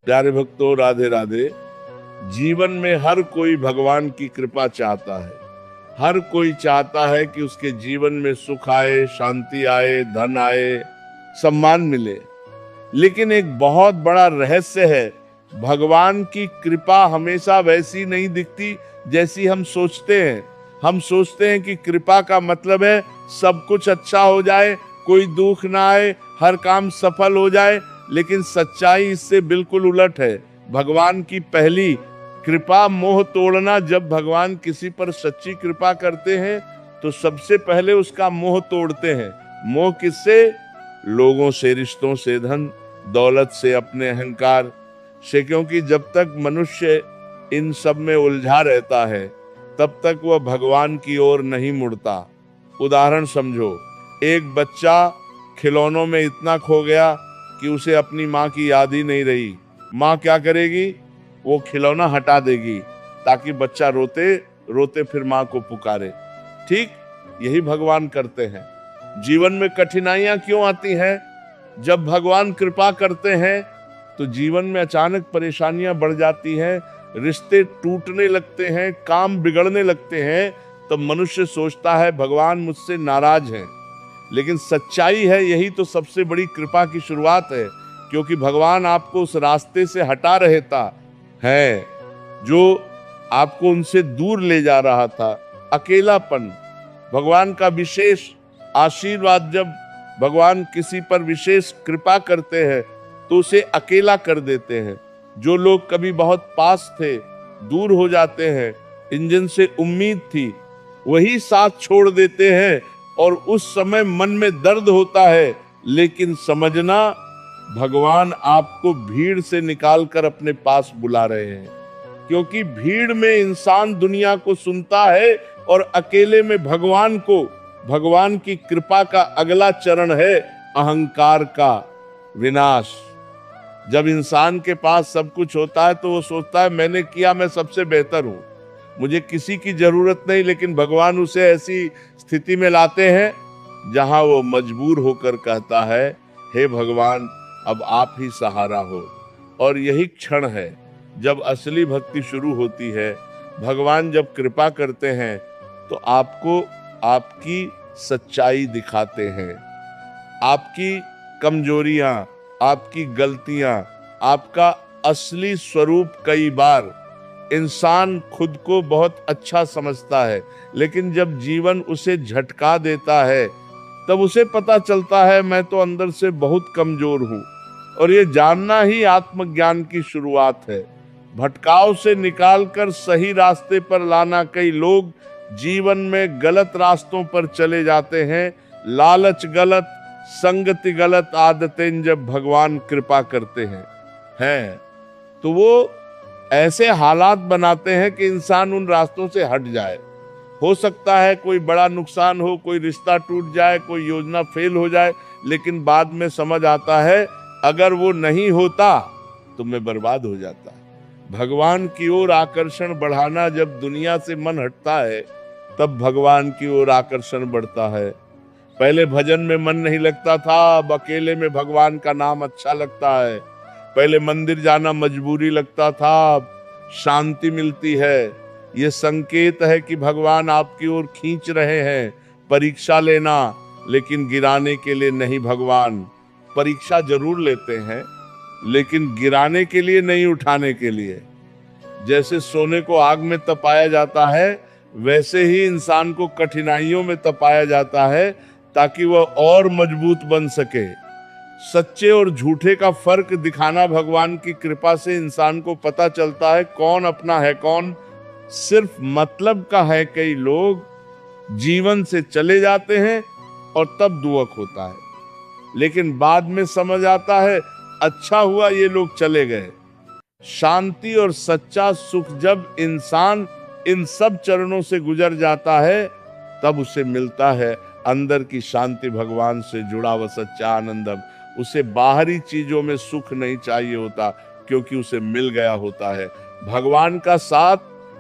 प्यारे भक्तों, राधे राधे। जीवन में हर कोई भगवान की कृपा चाहता है। हर कोई चाहता है कि उसके जीवन में सुख आए, शांति आए, धन आए, सम्मान मिले। लेकिन एक बहुत बड़ा रहस्य है, भगवान की कृपा हमेशा वैसी नहीं दिखती जैसी हम सोचते हैं। हम सोचते हैं कि कृपा का मतलब है सब कुछ अच्छा हो जाए, कोई दुख ना आए, हर काम सफल हो जाए। लेकिन सच्चाई इससे बिल्कुल उलट है। भगवान की पहली कृपा मोह तोड़ना। जब भगवान किसी पर सच्ची कृपा करते हैं तो सबसे पहले उसका मोह तोड़ते हैं। मोह किससे? लोगों से, रिश्तों से, धन दौलत से, अपने अहंकार से। क्योंकि जब तक मनुष्य इन सब में उलझा रहता है तब तक वह भगवान की ओर नहीं मुड़ता। उदाहरण समझो, एक बच्चा खिलौनों में इतना खो गया कि उसे अपनी माँ की याद ही नहीं रही। माँ क्या करेगी? वो खिलौना हटा देगी ताकि बच्चा रोते रोते फिर माँ को पुकारे। ठीक यही भगवान करते हैं। जीवन में कठिनाइयां क्यों आती हैं? जब भगवान कृपा करते हैं तो जीवन में अचानक परेशानियां बढ़ जाती हैं, रिश्ते टूटने लगते हैं, काम बिगड़ने लगते हैं। तब मनुष्य सोचता है भगवान मुझसे नाराज हैं। लेकिन सच्चाई है, यही तो सबसे बड़ी कृपा की शुरुआत है। क्योंकि भगवान आपको उस रास्ते से हटा रहता है जो आपको उनसे दूर ले जा रहा था। अकेलापन भगवान का विशेष आशीर्वाद। जब भगवान किसी पर विशेष कृपा करते हैं तो उसे अकेला कर देते हैं। जो लोग कभी बहुत पास थे दूर हो जाते हैं, इन जिनसे उम्मीद थी वही साथ छोड़ देते हैं। और उस समय मन में दर्द होता है। लेकिन समझना, भगवान आपको भीड़ से निकालकर अपने पास बुला रहे हैं। क्योंकि भीड़ में इंसान दुनिया को सुनता है और अकेले में भगवान को। भगवान की कृपा का अगला चरण है अहंकार का विनाश। जब इंसान के पास सब कुछ होता है तो वो सोचता है मैंने किया, मैं सबसे बेहतर हूं, मुझे किसी की जरूरत नहीं। लेकिन भगवान उसे ऐसी स्थिति में लाते हैं जहां वो मजबूर होकर कहता है, हे भगवान, अब आप ही सहारा हो। और यही क्षण है जब असली भक्ति शुरू होती है। भगवान जब कृपा करते हैं तो आपको आपकी सच्चाई दिखाते हैं, आपकी कमजोरियां, आपकी गलतियां, आपका असली स्वरूप। कई बार इंसान खुद को बहुत अच्छा समझता है, लेकिन जब जीवन उसे झटका देता है तब उसे पता चलता है मैं तो अंदर से बहुत कमजोर हूं। और ये जानना ही आत्मज्ञान की शुरुआत है। भटकाव से निकालकर सही रास्ते पर लाना। कई लोग जीवन में गलत रास्तों पर चले जाते हैं। लालच गलत, संगति गलत आदतें जब भगवान कृपा करते हैं तो वो ऐसे हालात बनाते हैं कि इंसान उन रास्तों से हट जाए। हो सकता है कोई बड़ा नुकसान हो, कोई रिश्ता टूट जाए, कोई योजना फेल हो जाए, लेकिन बाद में समझ आता है अगर वो नहीं होता तो मैं बर्बाद हो जाता। भगवान की ओर आकर्षण बढ़ाना। जब दुनिया से मन हटता है तब भगवान की ओर आकर्षण बढ़ता है। पहले भजन में मन नहीं लगता था, अब अकेले में भगवान का नाम अच्छा लगता है। पहले मंदिर जाना मजबूरी लगता था, अब शांति मिलती है। ये संकेत है कि भगवान आपकी ओर खींच रहे हैं। परीक्षा लेना, लेकिन गिराने के लिए नहीं। भगवान परीक्षा जरूर लेते हैं लेकिन गिराने के लिए नहीं, उठाने के लिए। जैसे सोने को आग में तपाया जाता है वैसे ही इंसान को कठिनाइयों में तपाया जाता है ताकि वह और मजबूत बन सके। सच्चे और झूठे का फर्क दिखाना। भगवान की कृपा से इंसान को पता चलता है कौन अपना है, कौन सिर्फ मतलब का है। कई लोग जीवन से चले जाते हैं और तब दुख होता है, लेकिन बाद में समझ आता है अच्छा हुआ ये लोग चले गए। शांति और सच्चा सुख जब इंसान इन सब चरणों से गुजर जाता है तब उसे मिलता है अंदर की शांति, भगवान से जुड़ा हुआ सच्चा आनंद। उसे बाहरी चीजों में सुख नहीं चाहिए होता क्योंकि उसे मिल गया होता है भगवान का साथ।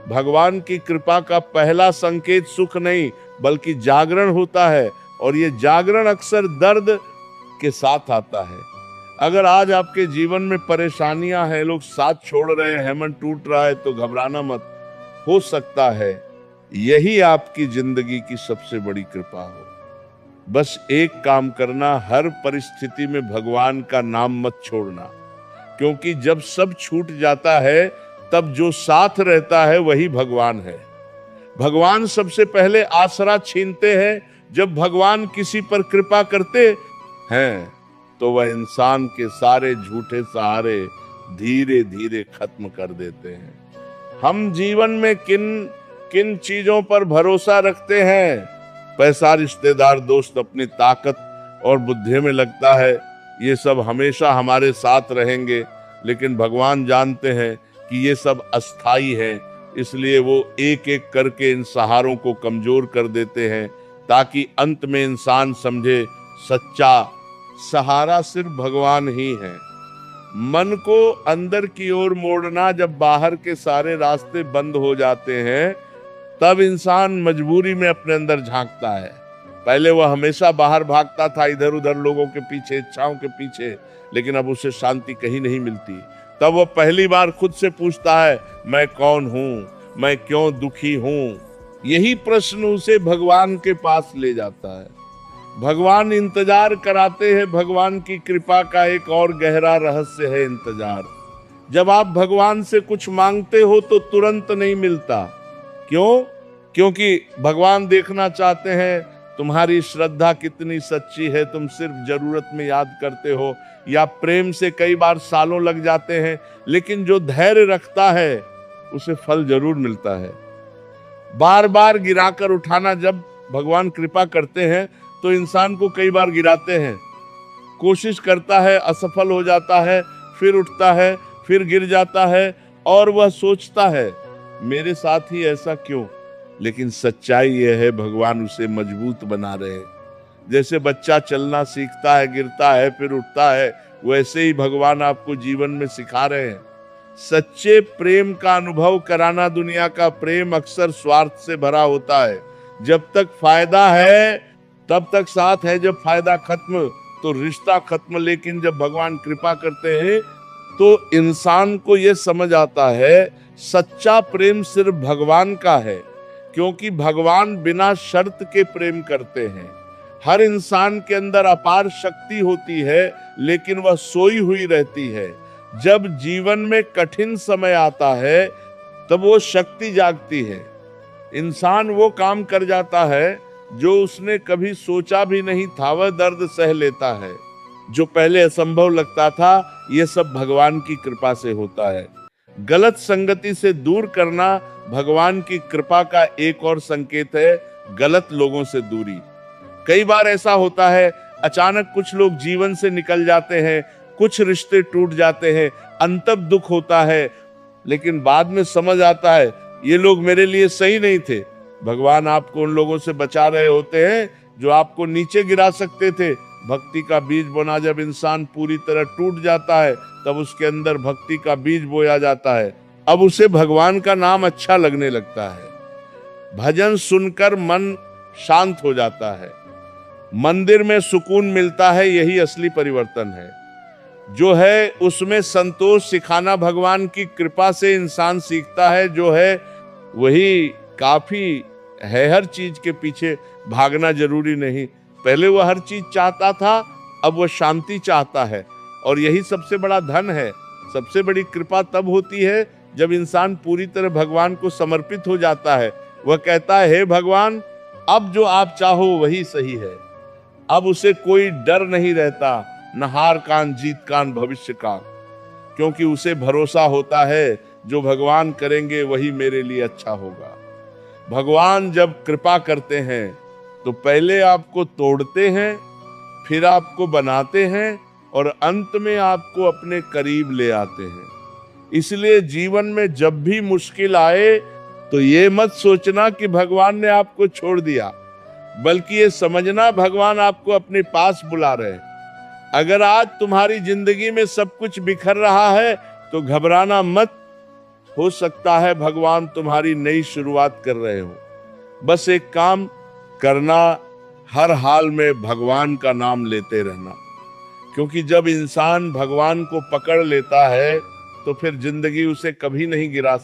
भगवान की कृपा का पहला संकेत सुख नहीं बल्कि जागरण होता है। और ये जागरण अक्सर दर्द के साथ आता है। अगर आज आपके जीवन में परेशानियां हैं, लोग साथ छोड़ रहे हैं, मन टूट रहा है, तो घबराना मत। हो सकता है यही आपकी जिंदगी की सबसे बड़ी कृपा हो। बस एक काम करना, हर परिस्थिति में भगवान का नाम मत छोड़ना, क्योंकि जब सब छूट जाता है तब जो साथ रहता है वही भगवान है। भगवान सबसे पहले आसरा छीनते हैं। जब भगवान किसी पर कृपा करते हैं तो वह इंसान के सारे झूठे सहारे धीरे धीरे खत्म कर देते हैं। हम जीवन में किन किन चीजों पर भरोसा रखते हैं? पैसा, रिश्तेदार, दोस्त, अपनी ताकत और बुद्धि में लगता है ये सब हमेशा हमारे साथ रहेंगे, लेकिन भगवान जानते हैं कि ये सब अस्थाई है। इसलिए वो एक एक करके इन सहारों को कमजोर कर देते हैं, ताकि अंत में इंसान समझे सच्चा सहारा सिर्फ भगवान ही है। मन को अंदर की ओर मोड़ना, जब बाहर के सारे रास्ते बंद हो जाते हैं तब इंसान मजबूरी में अपने अंदर झांकता है। पहले वह हमेशा बाहर भागता था, इधर उधर लोगों के पीछे, इच्छाओं के पीछे, लेकिन अब उसे शांति कहीं नहीं मिलती। तब वह पहली बार खुद से पूछता है, मैं कौन हूं, मैं क्यों दुखी हूं? यही प्रश्न उसे भगवान के पास ले जाता है। भगवान इंतजार कराते हैं। भगवान की कृपा का एक और गहरा रहस्य है इंतजार। जब आप भगवान से कुछ मांगते हो तो तुरंत नहीं मिलता। क्यों? क्योंकि भगवान देखना चाहते हैं तुम्हारी श्रद्धा कितनी सच्ची है। तुम सिर्फ जरूरत में याद करते हो, या प्रेम से कई बार सालों लग जाते हैं, लेकिन जो धैर्य रखता है उसे फल जरूर मिलता है। बार बार गिराकर उठाना, जब भगवान कृपा करते हैं तो इंसान को कई बार गिराते हैं, कोशिश करता है, असफल हो जाता है, फिर उठता है, फिर गिर जाता है, और वह सोचता है मेरे साथ ही ऐसा क्यों? लेकिन सच्चाई यह है, भगवान उसे मजबूत बना रहे हैं। जैसे बच्चा चलना सीखता है, गिरता है, फिर उठता है, वैसे ही भगवान आपको जीवन में सिखा रहे हैं। सच्चे प्रेम का अनुभव कराना। दुनिया का प्रेम अक्सर स्वार्थ से भरा होता है। जब तक फायदा है तब तक साथ है, जब फायदा खत्म तो रिश्ता खत्म। लेकिन जब भगवान कृपा करते हैं तो इंसान को यह समझ आता है सच्चा प्रेम सिर्फ भगवान का है, क्योंकि भगवान बिना शर्त के प्रेम करते हैं। हर इंसान के अंदर अपार शक्ति होती है, लेकिन वह सोई हुई रहती है। जब जीवन में कठिन समय आता है तब वो शक्ति जागती है। इंसान वो काम कर जाता है जो उसने कभी सोचा भी नहीं था। वह दर्द सह लेता है जो पहले असंभव लगता था। यह सब भगवान की कृपा से होता है। गलत संगति से दूर करना भगवान की कृपा का एक और संकेत है। गलत लोगों से दूरी। कई बार ऐसा होता है, अचानक कुछ लोग जीवन से निकल जाते हैं, कुछ रिश्ते टूट जाते हैं, अंततः दुख होता है, लेकिन बाद में समझ आता है ये लोग मेरे लिए सही नहीं थे। भगवान आपको उन लोगों से बचा रहे होते हैं जो आपको नीचे गिरा सकते थे। भक्ति का बीज बोना, जब इंसान पूरी तरह टूट जाता है तब उसके अंदर भक्ति का बीज बोया जाता है। अब उसे भगवान का नाम अच्छा लगने लगता है। भजन सुनकर मन शांत हो जाता है, मंदिर में सुकून मिलता है। यही असली परिवर्तन है। जो है उसमें संतोष सिखाना भगवान की कृपा से इंसान सीखता है। जो है वही काफी है। हर चीज के पीछे भागना जरूरी नहीं। पहले वह हर चीज चाहता था, अब वह शांति चाहता है, और यही सबसे बड़ा धन है। सबसे बड़ी कृपा तब होती है जब इंसान पूरी तरह भगवान को समर्पित हो जाता है। वह कहता है, हे भगवान, अब जो आप चाहो वही सही है। अब उसे कोई डर नहीं रहता, न हार कान जीत कान भविष्य का, क्योंकि उसे भरोसा होता है जो भगवान करेंगे वही मेरे लिए अच्छा होगा। भगवान जब कृपा करते हैं तो पहले आपको तोड़ते हैं, फिर आपको बनाते हैं, और अंत में आपको अपने करीब ले आते हैं। इसलिए जीवन में जब भी मुश्किल आए तो ये मत सोचना कि भगवान ने आपको छोड़ दिया, बल्कि ये समझना भगवान आपको अपने पास बुला रहे हैं। अगर आज तुम्हारी जिंदगी में सब कुछ बिखर रहा है तो घबराना मत। हो सकता है भगवान तुम्हारी नई शुरुआत कर रहे हो। बस एक काम करना, हर हाल में भगवान का नाम लेते रहना, क्योंकि जब इंसान भगवान को पकड़ लेता है तो फिर जिंदगी उसे कभी नहीं गिरा